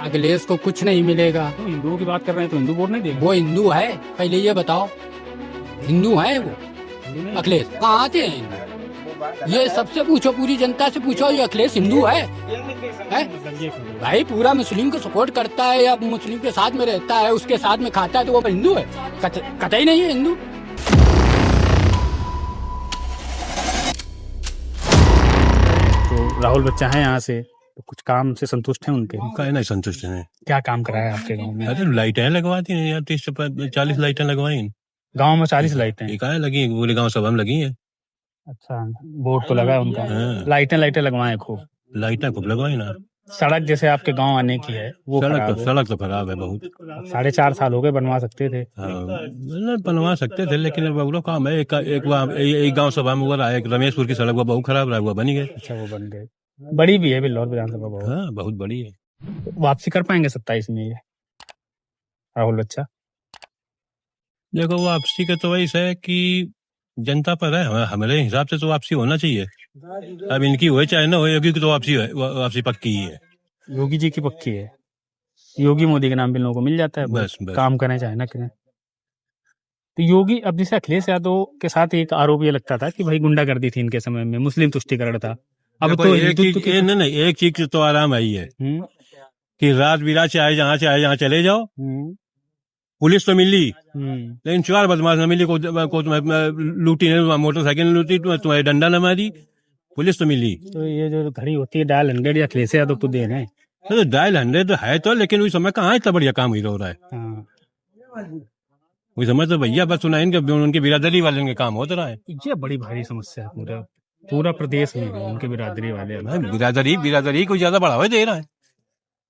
अखिलेश को कुछ नहीं मिलेगा। तो हिंदुओं की बात कर रहे हैं तो हिंदू वोट नहीं देंगे। वो हिंदू है, पहले ये बताओ, हिंदू है वो अखिलेश? कहाँ से है? ये सबसे पूछो, पूरी जनता से पूछो, ये अखिलेश हिंदू है? भाई पूरा मुस्लिम को सपोर्ट करता है या मुस्लिम के साथ में रहता है, उसके साथ में खाता है, तो वो हिंदू है? कतई नहीं है हिंदू। तो राहुल बच्चा है यहाँ से, तो कुछ काम से संतुष्ट हैं उनके? काहे नहीं संतुष्ट है? क्या काम कराया आपके गांव में? अरे लाइटें लगवाती हैं यार, 30 से 40 लाइटें लगवाई। गांव में 40 लाइटें? एक आया लगी, पूरे गांव सभा में लगी है। अच्छा, बोर्ड तो लगा है उनका। हाँ। लाइटें लगवाए खूब? लाइटें खूब लगवाई ना। सड़क जैसे आपके गांव आने की है वो सड़क तो खराब है बहुत। 4.5 साल हो गए, बनवा सकते थे। बनवा सकते थे, लेकिन अब वो काम है। एक गांव सभा में हुआ, एक रमेशपुर की सड़क वो बहुत खराब रहा, वो बनी गई। अच्छा, वो बन गए। बड़ी भी है बिल्लौर विधानसभा बहुत। हाँ, बहुत बड़ी है। वापसी कर पाएंगे 27 में ये राहुल बच्चा? देखो वापसी का तो वैसे है कि जनता पर है, हमारे हिसाब से तो वापसी होना चाहिए। अब इनकी हो चाहे ना हो, योगी की तो वापसी पक्की ही है। योगी जी की पक्की है? योगी मोदी के नाम पे लोगों को मिल जाता है, बस काम करें चाहे ना करें। तो योगी, अब जैसे अखिलेश यादव के साथ एक आरोप ये लगता था कि भाई गुंडागर्दी थी इनके समय में, मुस्लिम तुष्टीकरण था। अब तो एक चीज तो आराम आई है कि रात बिरात चाहे जहाँ चले जाओ, पुलिस तो मिली, लेकिन 4 बदमाश न मिली। को लूटी नहीं, मोटरसाइकिल लूटी, तुम्हारे डंडा न मारी, पुलिस तो मिली। तो ये जो घड़ी होती है डायल 100 या अखिलेश यादव तो दे रहे हैं। तो डायल 100 तो है तो, लेकिन उस समय कहाँ इतना बढ़िया काम हो रहा है। उस समय तो भैया बस सुना उनके बिरादरी वाले उनके काम होता रहा है। ये बड़ी भारी समस्या है पूरा प्रदेश में, उनके बिरादरी वाले। बिरादरी को ज्यादा बढ़ावा दे रहा है।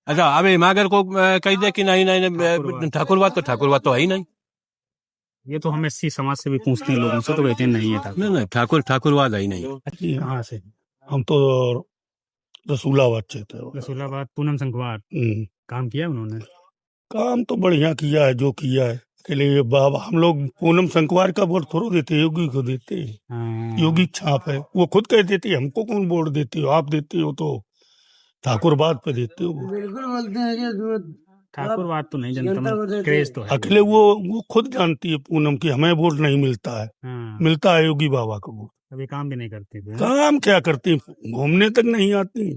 अच्छा, अब हिमागर को कह दे कि नहीं ठाकुरवाद तो है ही नहीं। ये तो हम एससी समाज से भी पूछते हैं लोगों से, तो कहते हैं नहीं है नहीं, ठाकुरवाद है ही नहीं। कहाँ से? हम तो रसूलाबाद से थे। रसूलाबाद, पूनम संखवार। काम किया उन्होंने? काम तो बढ़िया किया है, जो किया है के लिए बाबा। हम लोग पूनम संखवार का वोट थोड़ा देते, योगी को देते हैं। योगी छाप है, वो खुद कह देती है हमको कौन वोट देती हो, आप देती हो तो ठाकुरवाद पे देते हो। बिल्कुल बोलते हैं कि ठाकुरवाद तो नहीं, जनता में क्रेज तो है। अखिले वो खुद जानती है पूनम की हमें वोट नहीं मिलता है। मिलता है योगी बाबा को वोट। अभी काम भी नहीं करती थी। काम क्या करती, घूमने तक नहीं आती।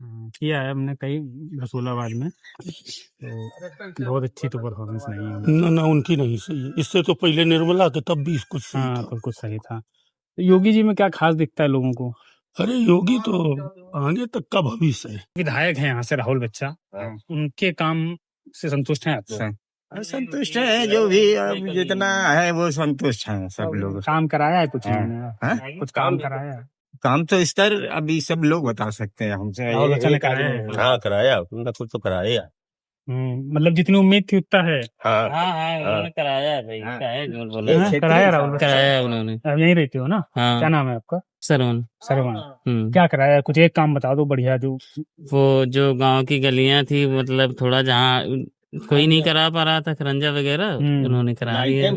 किया है हमने कई रसूलाबाद में, तो बहुत अच्छी तो परफॉर्मेंस नहीं है। ना उनकी नहीं सही है। इससे तो पहले निर्मला के तब भी कुछ सही था। तब कुछ सही था। तो योगी जी में क्या खास दिखता है लोगों को? अरे योगी तो आगे तक का भविष्य है। विधायक है यहाँ से राहुल बच्चा, उनके काम से संतुष्ट हैं आप? संतुष्ट है, जो भी जितना है वो संतुष्ट है सब लोग। काम कराया है कुछ? कुछ काम कराया है? काम तो स्तर अभी सब लोग बता सकते हैं हमसे। राहुल बच्चा ने कराया है? हाँ कराया, उनका कुछ तो कराया। मतलब जितनी उम्मीद थी उतना है। उन्होंने कराया है भाई, क्या है झूठ बोले। कराया राहुल बच्चा? कराया उन्होंने। अब यहीं रहते हो ना? हाँ। क्या नाम है आपका? सरवन। क्या कराया? कुछ एक काम बता दो बढ़िया, जो वो जो गांव की गलियां थी, मतलब थोड़ा जहाँ कोई नहीं करा पा रहा था, खरंजा वगैरह, उन्होंने करा दिया।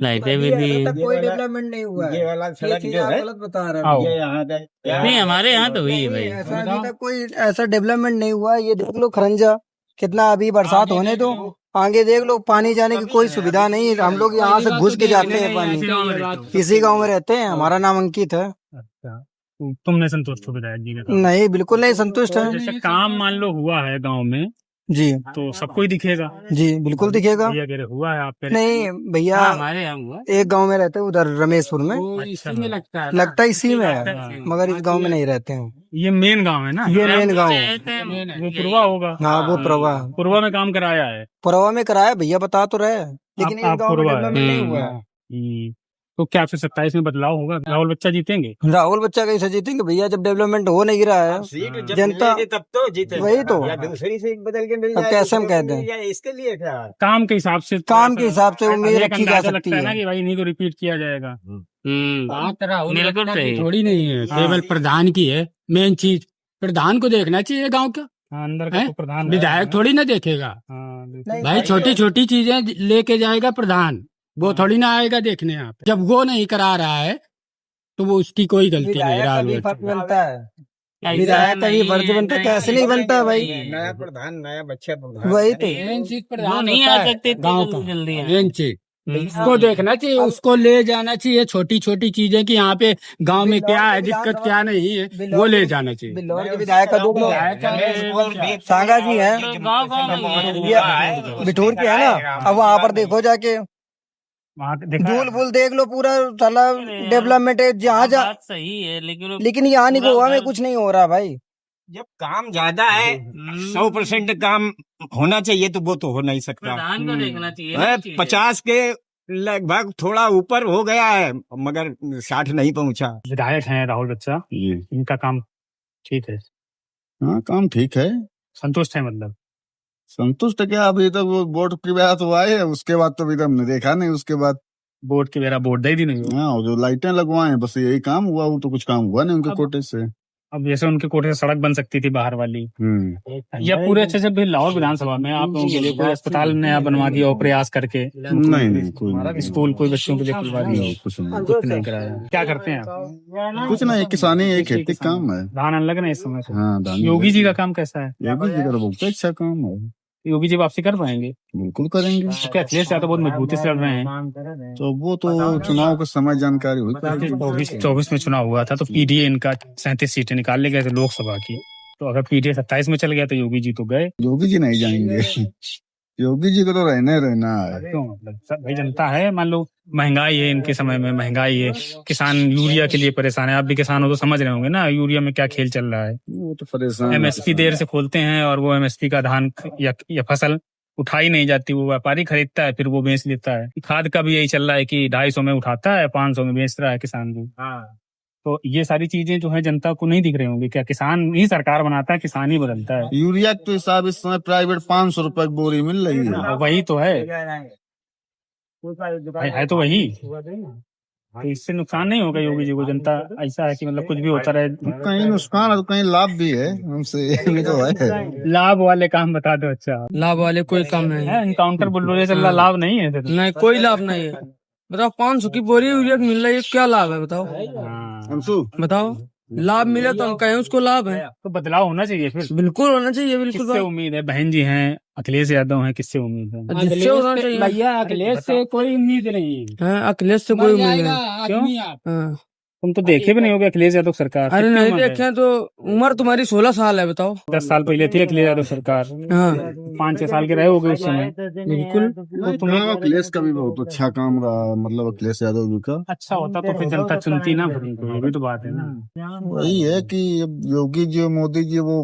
लाइटें भी दी। कोई डेवलपमेंट नहीं हुआ है। ये वाला सड़क जो है, गलत बता रहा है। नहीं, हमारे यहाँ तो हुई है भाई। अभी तक कोई ऐसा डेवलपमेंट नहीं हुआ। ये देख लो खरंजा कितना, अभी बरसात होने दो, आगे देख लो पानी जाने की कोई सुविधा नहीं। हम लोग यहाँ से घुस के जाते हैं पानी। इसी गांव में रहते हैं। हमारा नाम अंकित है। अच्छा, तुमने संतुष्ट हो विधायक जी का? नहीं, बिल्कुल नहीं संतुष्ट है। जैसे काम मान लो हुआ है गांव में जी, तो सबको ही दिखेगा। जी बिल्कुल दिखेगा। भैया कह रहे हुआ है, आप कह रहे नहीं भैया, हमारे यहाँ हुआ। एक गांव में रहते हैं उधर रमेशपुर में। इसी में लगता लगता इसी में है, मगर इस गांव में नहीं रहते हैं। ये मेन गांव है ना? ये मेन गांव है। वो पुरवा होगा। हाँ, वो पुरवा में काम कराया है। पुरवा में कराया भैया, बता तो रहे, लेकिन इस गांव में डेवलपमेंट नहीं हुआ है। तो क्या फिर 27 में बदलाव होगा? राहुल बच्चा जीतेंगे? राहुल बच्चा कैसे जीतेंगे भैया, जब डेवलपमेंट हो नहीं रहा है। जनता तब तो जीते, वही तो। या दूसरी सीट बदल के मिल अब जाए कैसे हम तो कहते हैं? इसके लिए क्या काम के हिसाब से? काम के हिसाब से उम्मीद रखी जा सकती है ना कि भाई इन्हीं को रिपीट किया जाएगा। बिल्कुल सही। थोड़ी नहीं है, केवल प्रधान की है मेन चीज। प्रधान को देखना चाहिए गांव का, अंदर का तो प्रधान। विधायक थोड़ी ना देखेगा भाई। छोटी छोटी चीजें लेके जाएगा प्रधान, वो थोड़ी ना आएगा देखने। यहाँ पे जब वो नहीं करा रहा है तो वो उसकी कोई गलती नहीं। फर्क मिलता है। विधायक का भी फर्ज बनता है, कैसे नहीं बनता भाई। नया प्रधान, नया बच्चा प्रधान। वही तो मेन चीज वो प्रधान नहीं होता आ है सकते गांव इतनी का, जल्दी यहाँ। मेन चीज उसको देखना चाहिए, उसको ले जाना चाहिए। छोटी छोटी चीजें कि यहाँ पे गांव में क्या है दिक्कत, क्या नहीं है, वो ले जाना चाहिए। बिल्लौर के विधायक का देख लो, सांगा जी है, गाँव में ये बिठूर के है ना, अब वहाँ पर देखो जाके, वहाँ देखा धूल फूल देख लो, पूरा साला डेवलपमेंट है जहाँ जहाँ, बात सही है, लेकिन लेकिन यहाँ नहीं गोवा में कुछ नहीं हो रहा भाई। जब काम ज्यादा है, 100% काम होना चाहिए, तो वो तो हो नहीं सकता। प्रधान को देखना चाहिए ना चीजें। 50 के लगभग थोड़ा ऊपर हो गया है, मगर 60 नहीं पहुंचा। विधायक हैं राहुल बच्चा, इनका काम ठीक है, हाँ काम ठीक है, संतुष्ट है मतलब। संतुष्ट क्या, अभी तक वो वोट की बात हुआ है, उसके बाद तो अभी तक हमने देखा नहीं। उसके बाद बोर्ड के बेरा बोर्ड दे दी नहीं हो। हाँ जो लाइटें लगवाए बस यही काम हुआ, वो तो कुछ काम हुआ नहीं उनके कोटे से। अब जैसे उनके कोटे से सड़क बन सकती थी बाहर वाली, या पूरे अच्छे से लाहौर विधानसभा में आप लोगों के लिए कोई अस्पताल नया बनवा दिया और प्रयास करके। नहीं कोई नहीं, स्कूल कोई बच्चों के लिए खुलवा दिया, कुछ नहीं, कुछ नहीं कराया। क्या करते हैं आप? कुछ नहीं, किसानी एक खेती का काम है। धान अन लग रहे हैं इस समय से। हाँ धान योगी जी का काम कैसा है? योगी जी का तो बहुत अच्छा काम है, योगी जी वापसी कर पाएंगे? बिल्कुल करेंगे। क्योंकि अखिलेश यादव बहुत मजबूती से लड़ रहे हैं। तो वो तो चुनाव के समय जानकारी हुई। 24 में चुनाव हुआ था तो पीडीए इनका 37 सीटें निकाल ले गए थे लोकसभा की, तो अगर पीडीए 27 में चल गया तो योगी जी तो गए। योगी जी नहीं जाएंगे, योगी जी को तो रहना है। क्यों मतलब सब भाई जनता है, मान लो महंगाई है, इनके समय में महंगाई है, किसान यूरिया के लिए परेशान है। आप भी किसान हो तो समझ रहे होंगे ना यूरिया में क्या खेल चल रहा है। वो तो परेशान एमएसपी देर से खोलते हैं और वो एमएसपी का धान या फसल उठाई नहीं जाती, वो व्यापारी खरीदता है फिर वो बेच लेता है। खाद का भी यही चल रहा है कि 250 में उठाता है, 500 में बेच रहा है किसान को। तो ये सारी चीजें जो है जनता को नहीं दिख रही होंगी। क्या किसान ही सरकार बनाता है, किसान ही बदलता है? यूरिया के तो हिसाब इस समय प्राइवेट 500 रुपए की बोरी मिल रही है। वही तो है भाई, है तो वही। तो इससे नुकसान नहीं होगा योगी जी को? जनता ऐसा है कि मतलब कुछ भी होता रहे, कहीं नुकसान है तो कहीं लाभ भी है, हमसे ये तो है। लाभ वाले काम बता दो। अच्छा लाभ वाले कोई काम नहीं है। इनकाउंटर बुलडोजर चल रहा, लाभ नहीं है? नहीं कोई लाभ नहीं है। बताओ 500 की बोरी यूरिया मिल रही है, क्या लाभ है बताओ? बताओ लाभ मिले तो हम कहें उसको लाभ है। तो बदलाव होना चाहिए फिर। बिल्कुल होना चाहिए, बिल्कुल। किससे उम्मीद है? बहन जी हैं, अखिलेश यादव हैं, किससे उम्मीद है? जिससे होना चाहिए भैया अखिलेश से कोई उम्मीद नहीं है, अखिलेश से कोई उम्मीद नहीं। क्यों? तुम तो देखे भी नहीं होगे अखिलेश यादव सरकार। अरे नहीं देखे तो उम्र तुम्हारी 16 साल है, बताओ। 10 साल पहले थी अखिलेश यादव सरकार, 5-6 साल के रहे होगे उस समय। बिल्कुल। तो अखिलेश का भी बहुत अच्छा काम रहा, मतलब अखिलेश यादव जी का अच्छा होता तो फिर जनता चुनती ना फिर उनको, ये भी तो बात है ना। वही है कि योगी जी और मोदी जी वो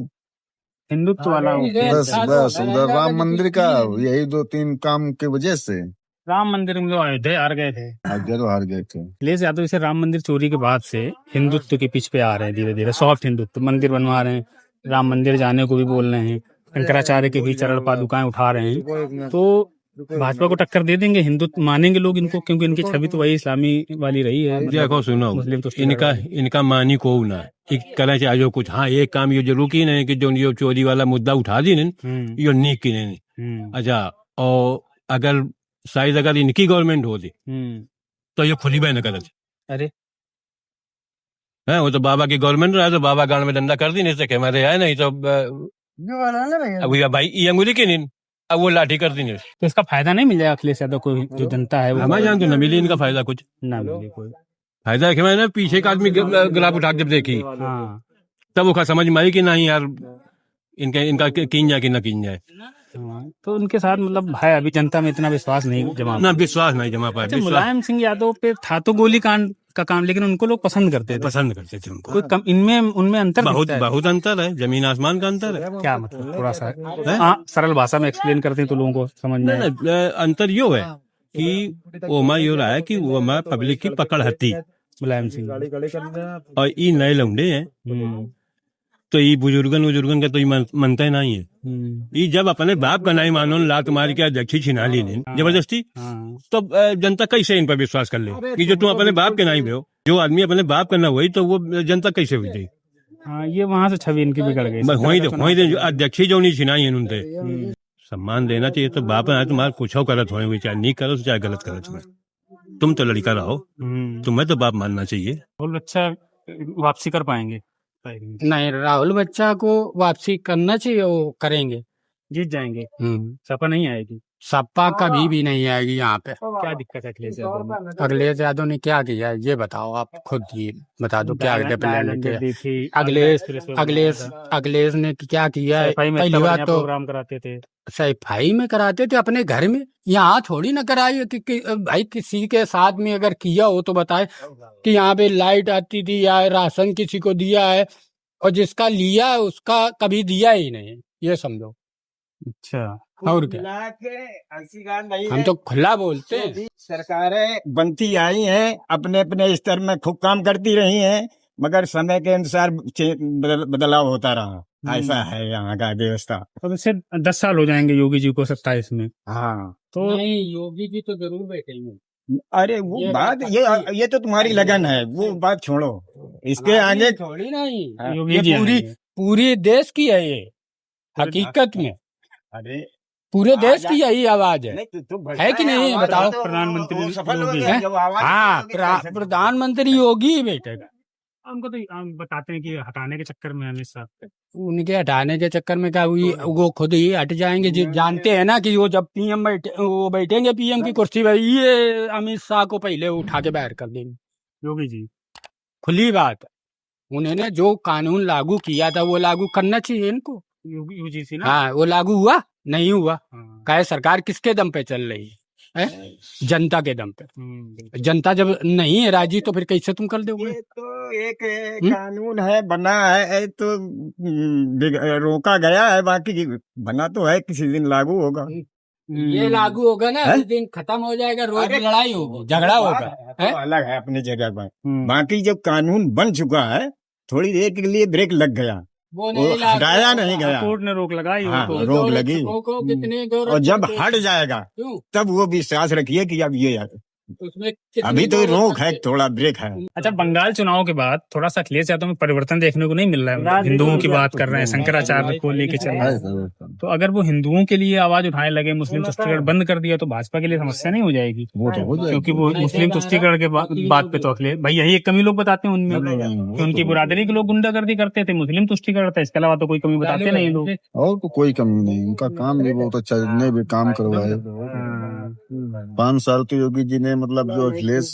हिंदुत्व वाला बस उधर राम मंदिर का यही 2-3 काम की वजह से राम मंदिर में लोग अयोध्या हार गए थे, हार गए थे। अखिलेश यादव इसे राम मंदिर चोरी के बाद से हिंदुत्व के पिच पे आ रहे हैं धीरे धीरे। सॉफ्ट हिंदुत्व, मंदिर बनवा रहे हैं, राम मंदिर जाने को भी बोल रहे हैं, शंकराचार्य के भी चरण पादुकाएं उठा रहे हैं। तो भाजपा को टक्कर दे देंगे, हिंदुत्व मानेंगे लोग इनको, क्योंकि इनकी छवि तो वही इस्लामी वाली रही है। देखो सुनो, मुस्लिम तो इनका मानी को ना करना चाहिए कुछ। हाँ एक काम ये जरूर की नहीं कि जो ये चोरी वाला मुद्दा उठा दी नहीं, ये नीक की नहीं। अच्छा, और अगर शायद अगर इनकी गवर्नमेंट होती तो ये खुली बहन गलत। अरे है वो तो बाबा की गवर्नमेंट रहा, तो बाबा गांड में धंधा कर दी नहीं सके हमारे आए नहीं तो अब भाई ये अंगुली की नहीं, अब वो लाठी कर दी नहीं। तो इसका फायदा नहीं मिल जाएगा अखिलेश यादव को? जो जनता है हमारे यहाँ तो न मिली इनका फायदा, कुछ ना मिले कोई फायदा है कि मैंने पीछे का आदमी गुलाब उठा जब देखी तब वो समझ में आई कि नहीं यार इनका कीन जाए कि न कीन जाए। तो उनके साथ मतलब है अभी जनता में इतना विश्वास नहीं जमा, ना विश्वास नहीं जमा पाया। मुलायम सिंह यादव पे था तो गोली कांड का काम, लेकिन उनको लोग पसंद करते थे उनको। कोई कम इनमें उनमें अंतर बहुत अंतर है, जमीन आसमान का अंतर है। क्या मतलब थोड़ा सा सरल भाषा में एक्सप्लेन करते हैं तो लोगों को समझ में। अंतर यो है कि ओमा यो रहा है कि ओमा पब्लिक की पकड़ हती मुलायम सिंह, और ये नए लौंडे हैं तो ये बुजुर्गन का तो ये मनता नहीं है। ये जब अपने बाप का नहीं मानो, लात मार के अध्यक्ष छिना ली जबरदस्ती, तो जनता कैसे इन पर विश्वास कर ले कि जो तुम अपने बाप के नहीं हो, जो आदमी अपने बाप का ना हुई तो वो जनता कैसे हुई थी। ये वहां से छवि इनकी बिगड़ गई। वही अध्यक्ष जो नहीं छिनाई है उनसे सम्मान देना चाहिए। तो बाप है तुम्हारा कुछ करत हो, चाहे नहीं करो चाहे गलत करो, तुम तो लड़का रहो, तुम्हें तो बाप मानना चाहिए। बहुत अच्छा वापसी कर पाएंगे। पाएगी। नहीं, राहुल बच्चा को वापसी करना चाहिए, वो करेंगे, जीत जाएंगे, सपा नहीं आएगी। सपा कभी भी नहीं आएगी यहाँ पे। क्या दिक्कत है अखिलेश यादव में? अखिलेश यादव ने क्या किया है ये बताओ, आप खुद ये बता दो क्या डायलैंड किया। दी थी, अखिलेश ने क्या किया है? पहली बात तो प्रोग्राम कराते थे, सफाई में कराते थे अपने घर में, यहाँ थोड़ी ना कराइए कि भाई किसी के साथ में अगर किया हो तो बताए कि यहाँ पे लाइट आती थी या राशन किसी को दिया है, और जिसका लिया है उसका कभी दिया ही नहीं, ये समझो। अच्छा, और क्या, हम तो खुला बोलते हैं। सरकारें बनती आई हैं, अपने अपने स्तर में खूब काम करती रही हैं, मगर समय के अनुसार बदलाव होता रहा। ऐसा है यहाँ का व्यवस्था। तो वैसे 10 साल हो जाएंगे योगी जी को 27 में। हाँ, तो नहीं, योगी जी तो जरूर बैठेंगे। अरे वो बात ये तो तुम्हारी लगन है, वो बात छोड़ो, इसके आगे थोड़ी नहीं, योगी ये जी पूरी देश की है ये, हकीकत में अरे पूरे देश की यही आवाज है, है कि नहीं बताओ? प्रधानमंत्री सफल योगी है। हाँ, प्रधानमंत्री योगी ही बैठेगा। उनको तो बताते हैं कि हटाने के चक्कर में अमित शाह, उनके हटाने के चक्कर में क्या हुई, वो खुद ही हट जाएंगे। जानते हैं ना कि वो जब पीएम बैठेंगे पीएम की कुर्सी पर, ये अमित शाह को पहले उठा के बाहर कर देंगे योगी जी। खुली बात है, उन्होंने जो कानून लागू किया था वो लागू करना चाहिए इनको। यूजीसी ना, हाँ, वो लागू हुआ नहीं हुआ? क्या सरकार किसके दम पे चल रही है? जनता के दम पे। जनता जब नहीं है राजी तो फिर कैसे तुम कर दोगे? ये तो एक कानून है, बना है तो रोका गया है, बाकी बना तो है, किसी दिन लागू होगा। ये लागू होगा ना, उस दिन खत्म हो जाएगा, रोज लड़ाई होगी, झगड़ा होगा, तो अलग है अपनी जगह पर। बाकी जब कानून बन चुका है, थोड़ी देर के लिए ब्रेक लग गया, वो हटाया नहीं गया, कोर्ट ने रोक लगाई। हाँ, रोक लगी, और जब हट जाएगा तब वो विश्वास रखिए कि अब ये अभी तो रोक है, थोड़ा ब्रेक है। अच्छा, बंगाल चुनाव के बाद थोड़ा सा अखिलेश यादव में परिवर्तन देखने को नहीं मिल रहा है। हिंदुओं की बात कर रहे हैं, शंकराचार्य को लेके चल रहे हैं, तो अगर वो हिंदुओं के लिए आवाज उठाने लगे, मुस्लिम तुष्टीकरण बंद कर दिया तो भाजपा के लिए समस्या नहीं हो जाएगी? क्योंकि वो मुस्लिम तुष्टीकरण के बात पे तो अखिलेश भाई यही एक कमी लोग बताते हैं उनमें कि उनकी बुरादरी के लोग गुंडागर्दी करते थे, मुस्लिम तुष्टीकरण था, इसके अलावा तो कोई कमी बताते नहीं लोग। और तो कोई कमी नहीं, उनका काम भी बहुत अच्छा, ने भी काम करवाए। 5 साल तो योगी जी ने, मतलब जो अखिलेश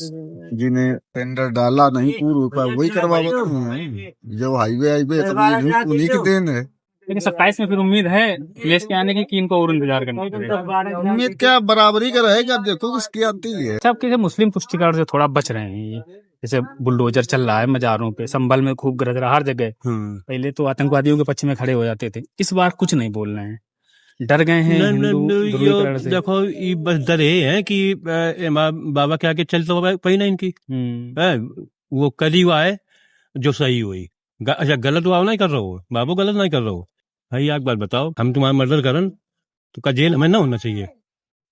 जी ने टेंडर डाला नहीं पूर्व पर, वही करवा जो हाईवे उन्हीं की देन है। लेकिन 27 में फिर उम्मीद है अखिलेश के आने की कि इनको और इंतजार करना पड़ेगा? उम्मीद क्या, बराबरी का रहेगा, देखो किसकी आती है। सब के मुस्लिम तुष्टीकरण से थोड़ा बच रहे हैं ये, जैसे बुलडोजर चल रहा है मजारों पे, संभल में खूब गरज रहा हर जगह। पहले तो आतंकवादियों के पक्ष में खड़े हो जाते थे, इस बार कुछ नहीं बोल रहे हैं, डर गए हैं हिंदू ध्रुवीकरण से। देखो ये बस डर ये है कि बाबा के आगे चल तो पही ना इनकी, वो करी हुआ है जो सही हुई। अच्छा, गलत हुआ नहीं कर रहा हो बाबू, गलत नहीं कर रहा हो भाई। एक बात बताओ, हम तुम्हारा मर्डर करन तो का जेल हमें ना होना चाहिए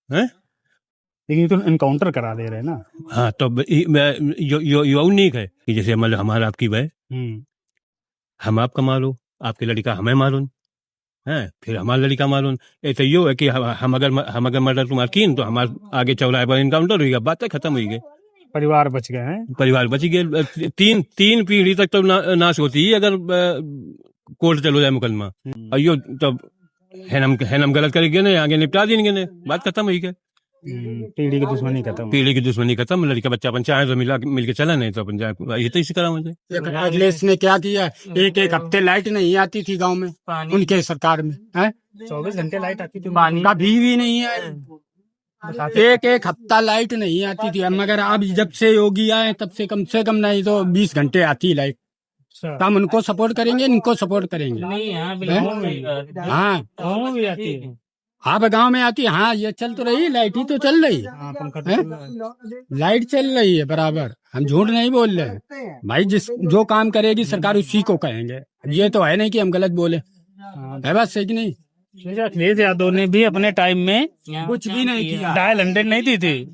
है? लेकिन तो इनकाउंटर करा दे रहे हैं ना। हाँ, तो यो नहीं है कि जैसे मतलब हमारा आपकी भाई, हम आपका मारो, आपके लड़का हमें मारो है, फिर हमारा लड़का मारो। ऐसा यो है कि हम अगर मर्डर तुम्हारा की तो हमारे आगे चौराहे पर इनकाउंटर हुई, बातें खत्म हुई गई, परिवार बच गए हैं, परिवार बच गए। तीन पीढ़ी तक तो नाश होती है अगर कोर्ट चलो जाए मुकदमा। अयो तब है हम गलत करेंगे ना, आगे निपटा देंगे ना, बात खत्म हुई गई। पीढ़ी की दुश्मनी खत्म, पीढ़ी की दुश्मनी खत्म। लड़का बच्चा अपन चाहे तो मिलके चला, नहीं तो अपन ये तो इसी तरह मुझे। अखिलेश ने क्या किया, एक हफ्ते लाइट नहीं आती थी गांव में, उनके सरकार में है 24 घंटे लाइट आती थी, पानी का भी नहीं है, एक हफ्ता लाइट नहीं आती थी। मगर अब जब से योगी आए तब से कम नहीं तो 20 घंटे आती लाइट। हम उनको सपोर्ट करेंगे, इनको सपोर्ट करेंगे? हाँ, आप गांव में आती, हाँ ये चल तो रही, लाइट ही तो चल रही है, लाइट चल रही है बराबर, हम झूठ नहीं बोल रहे हैं भाई। जो काम करेगी सरकार उसी को कहेंगे, ये तो है नहीं कि हम गलत बोले, है बात सही कि नहीं? अखिलेश यादव ने भी अपने टाइम में कुछ भी नहीं किया, डायल 100 नहीं दी थी,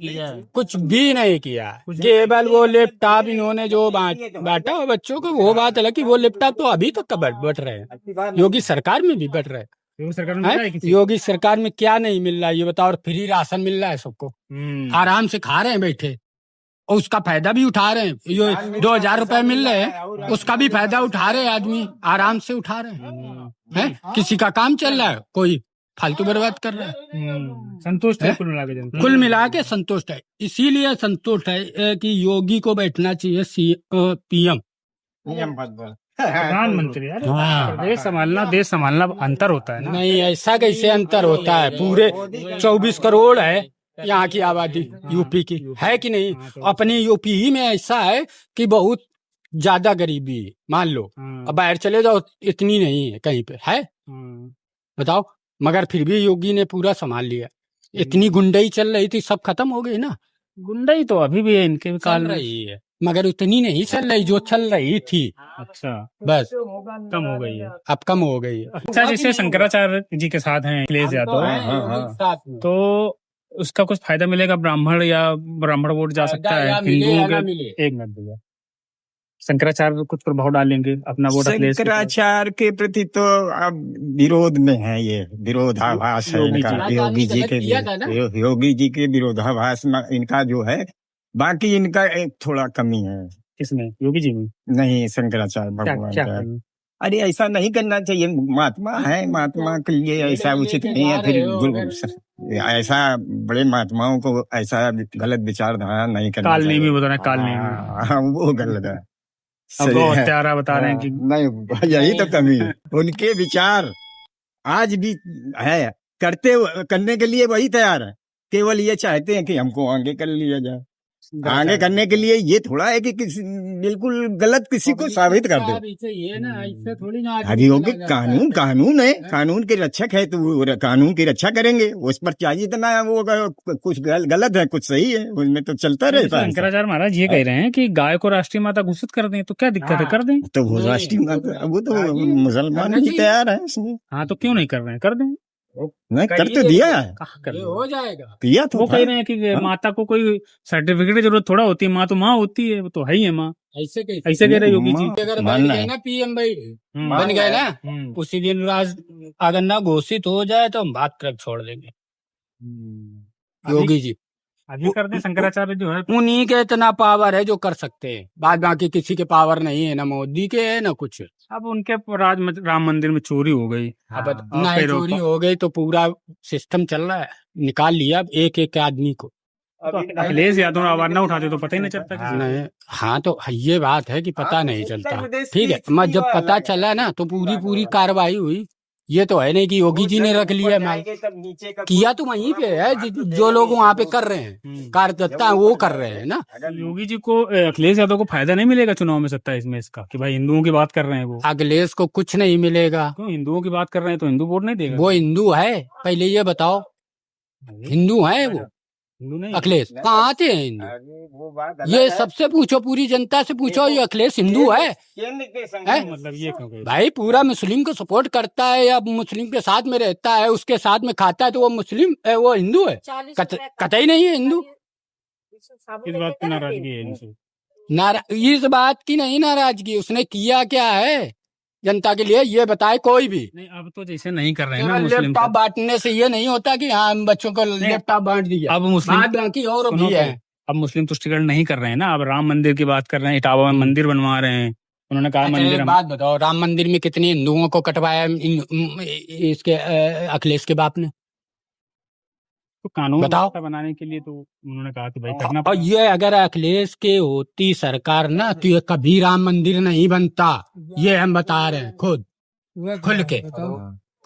कुछ भी नहीं किया। केवल वो लैपटॉप इन्होंने जो बांटा वो बच्चों को, वो बात अलग कि वो लैपटॉप तो अभी तक बट रहे हैं, योगी सरकार में भी बट रहे हैं। योगी सरकार में क्या नहीं मिल रहा है ये बताओ? और फ्री राशन मिल रहा है सबको, आराम से खा रहे हैं बैठे, और उसका फायदा भी उठा रहे हैं। ये 2,000 रुपए मिल रहे हैं, उसका भी फायदा उठा रहे हैं, आदमी आराम से उठा रहे हैं। किसी का काम चल रहा है, कोई फालतू बर्बाद कर रहा है। संतुष्ट है कुल मिला के जनता? कुल मिला के संतुष्ट है। इसीलिए संतुष्ट है कि योगी को बैठना चाहिए PM प्रधानमंत्री। हाँ। देश संभालना अंतर होता है ना? नहीं, ऐसा कैसे अंतर होता है? पूरे 24 करोड़ है यहाँ की आबादी यूपी की, है कि नहीं? अपनी यूपी ही में ऐसा है कि बहुत ज्यादा गरीबी है, मान लो। अब बाहर चले जाओ, इतनी नहीं है कहीं पे, है बताओ। मगर फिर भी योगी ने पूरा संभाल लिया। इतनी गुंडाई चल रही थी, सब खत्म हो गई ना। गुंडाई तो अभी भी है इनके काल रही है, मगर उतनी नहीं चल रही जो चल रही थी। अच्छा, बस कम हो गई है, अब कम हो गई है। अच्छा, जैसे शंकराचार्य जी के साथ हैं अखिलेश यादव, तो उसका कुछ फायदा मिलेगा? ब्राह्मण वोट जा सकता है हिंदुओं के? एक मिनट भैया, शंकराचार्य कुछ प्रभाव डालेंगे अपना वोट अखिलेश? शंकराचार्य के प्रति तो अब विरोध में है, ये विरोधाभास है इनका। योगी जी के विरोधाभास में इनका जो है। बाकी इनका एक थोड़ा कमी है। किसमें? योगी जी में? नहीं, शंकराचार्य भगवान का। अरे ऐसा नहीं करना चाहिए, महात्मा है, महात्मा के लिए ऐसा उचित नहीं है। फिर ऐसा बड़े महात्माओं को ऐसा गलत विचारधारा नहीं करना चाहिए। काल नहीं भी बताना, काल नहीं, वो गलत है। अब वो हत्यारा बता रहे हैं कि नहीं, यही तो कमी है। उनके विचार आज भी है, करने के लिए वही तैयार है, केवल ये चाहते हैं कि हमको आगे कर लिया जाए। आगे करने के लिए ये थोड़ा है कि बिल्कुल गलत किसी को साबित कर दे। ये ना इससे थोड़ी ना अभियोगिक कानून है, कानून के रक्षक है, तो वो कानून की रक्षा करेंगे। उस पर चाहिए इतना वो कुछ गलत है, कुछ सही है, उसमें तो चलता रहता है। शंकराचार्य महाराज ये कह रहे हैं कि गाय को राष्ट्रीय माता घोषित कर दें, तो क्या दिक्कत है? कर दें तो वो राष्ट्रीय माता, वो तो मुसलमान भी तैयार है इसमें। हाँ, तो क्यों नहीं कर रहे हैं? कर दें। नहीं, कर तो दिया है, हो जाएगा। किया तो वो कह रहे हैं कि माता को कोई सर्टिफिकेट की जरूरत थोड़ा होती है, माँ तो माँ होती है, वो तो है ही है माँ। ऐसे कह रहे योगी जी। अगर बन गए ना PM भाई, बन गए ना, उसी दिन अगर ना घोषित हो जाए तो हम बात कर छोड़ देंगे। योगी जी अभी कर दें। शंकराचार्य जो है उन्हीं के इतना पावर है जो कर सकते हैं, बाद बाकी किसी के पावर नहीं है, ना मोदी के है ना कुछ। अब उनके राम मंदिर में चोरी हो गई। अब नहीं चोरी हो गई तो पूरा सिस्टम चल रहा है, निकाल लिया एक एक आदमी को। अखिलेश यादव आवाज ना उठाते तो पता ही नहीं चलता। नहीं, हाँ, तो ये बात है कि पता नहीं चलता। ठीक है, मैं जब पता चला ना तो पूरी कार्रवाई हुई। ये तो है नहीं कि योगी जी ने रख लिया माल, किया तो वहीं पे है जो लोग वहाँ पे कर रहे हैं, कार्यकर्ता वो कर रहे हैं ना। योगी जी को, अखिलेश यादव को फायदा नहीं मिलेगा चुनाव में 27 में इसका, कि भाई हिंदुओं की बात कर रहे हैं वो? अखिलेश को कुछ नहीं मिलेगा। क्यों? हिंदुओं की बात कर रहे हैं तो हिंदू वोट नहीं देगा? वो हिंदू है, पहले ये बताओ, हिंदू है वो? अखिलेश कहाँ थे हिंदू? ये सबसे पूछो, पूरी जनता से पूछो, ये अखिलेश हिंदू है? मतलब ये भाई पूरा मुस्लिम को सपोर्ट करता है या मुस्लिम के साथ में रहता है, उसके साथ में खाता है, तो वो मुस्लिम है, वो हिंदू है? कतई नहीं है हिंदू। इस बात की नाराजगी है इनसे? इस बात की नहीं नाराजगी, उसने किया क्या है जनता के लिए ये बताए कोई भी नहीं। अब तो जैसे नहीं कर रहे हैं ना, लैपटॉप बांटने से ये नहीं होता कि हाँ हम बच्चों को लैपटॉप बांट दिया। अब मुस्लिम बाकी और भी है। अब मुस्लिम तुष्टिकरण नहीं कर रहे हैं ना, अब राम मंदिर की बात कर रहे हैं, इटावा में मंदिर बनवा रहे हैं। उन्होंने कहा मंदिर। बात बताओ, राम मंदिर में कितने हिंदुओं को कटवाया इसके अखिलेश के बाप ने? तो कानून बताओ बनाने के लिए तो उन्होंने कहा कि भाई करना। और ये अगर अखिलेश के होती सरकार ना तो ये कभी राम मंदिर नहीं बनता। ये हम बता रहे हैं खुद खुल के,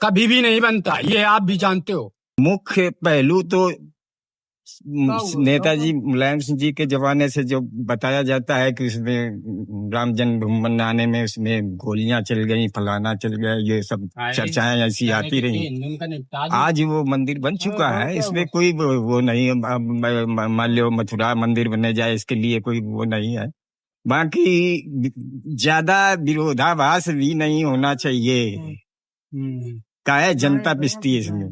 कभी भी नहीं बनता, ये आप भी जानते हो। मुख्य पहलू तो नेताजी मुलायम सिंह जी के जमाने से जो बताया जाता है कि उसमें राम जन्मभूमि बनाने में उसमें गोलियां चल गई, फलाना चल गया, ये सब चर्चाएं ऐसी आती रही। आज वो मंदिर बन चुका है, इसमें कोई वो नहीं। मान लो मथुरा मंदिर बने जाए, इसके लिए कोई वो नहीं है। बाकी ज्यादा विरोधाभास भी नहीं होना चाहिए। क्या है, जनता पिसती है इसमें,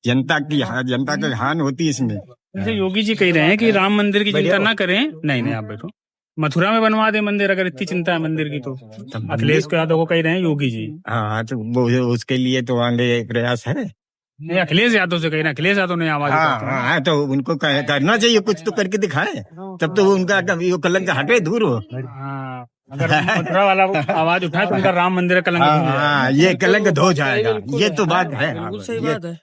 जनता का हान होती है इसमें। जैसे योगी जी कह रहे हैं कि राम मंदिर की चिंता ना करें। नहीं आप बैठो, मथुरा में बनवा दे मंदिर, अगर इतनी चिंता है मंदिर की तो। अखिलेश यादव को कह रहे हैं योगी जी। हाँ, तो वो उसके लिए तो आगे प्रयास है। नहीं, अखिलेश यादव से कहीं ना, अखिलेश यादव ने आवाज उठाते हैं। हाँ, तो उनको करना चाहिए, कुछ तो करके दिखाए, तब तो उनका वो कलंक हटे, दूर हो। हाँ, अगर मथुरा वाला आवाज उठाए तो उनका राम मंदिर का कलंक दूर हो जाएगा। हाँ, ये कलंक धो जाएगा, ये तो बात है। बिल्कुल सही बात है।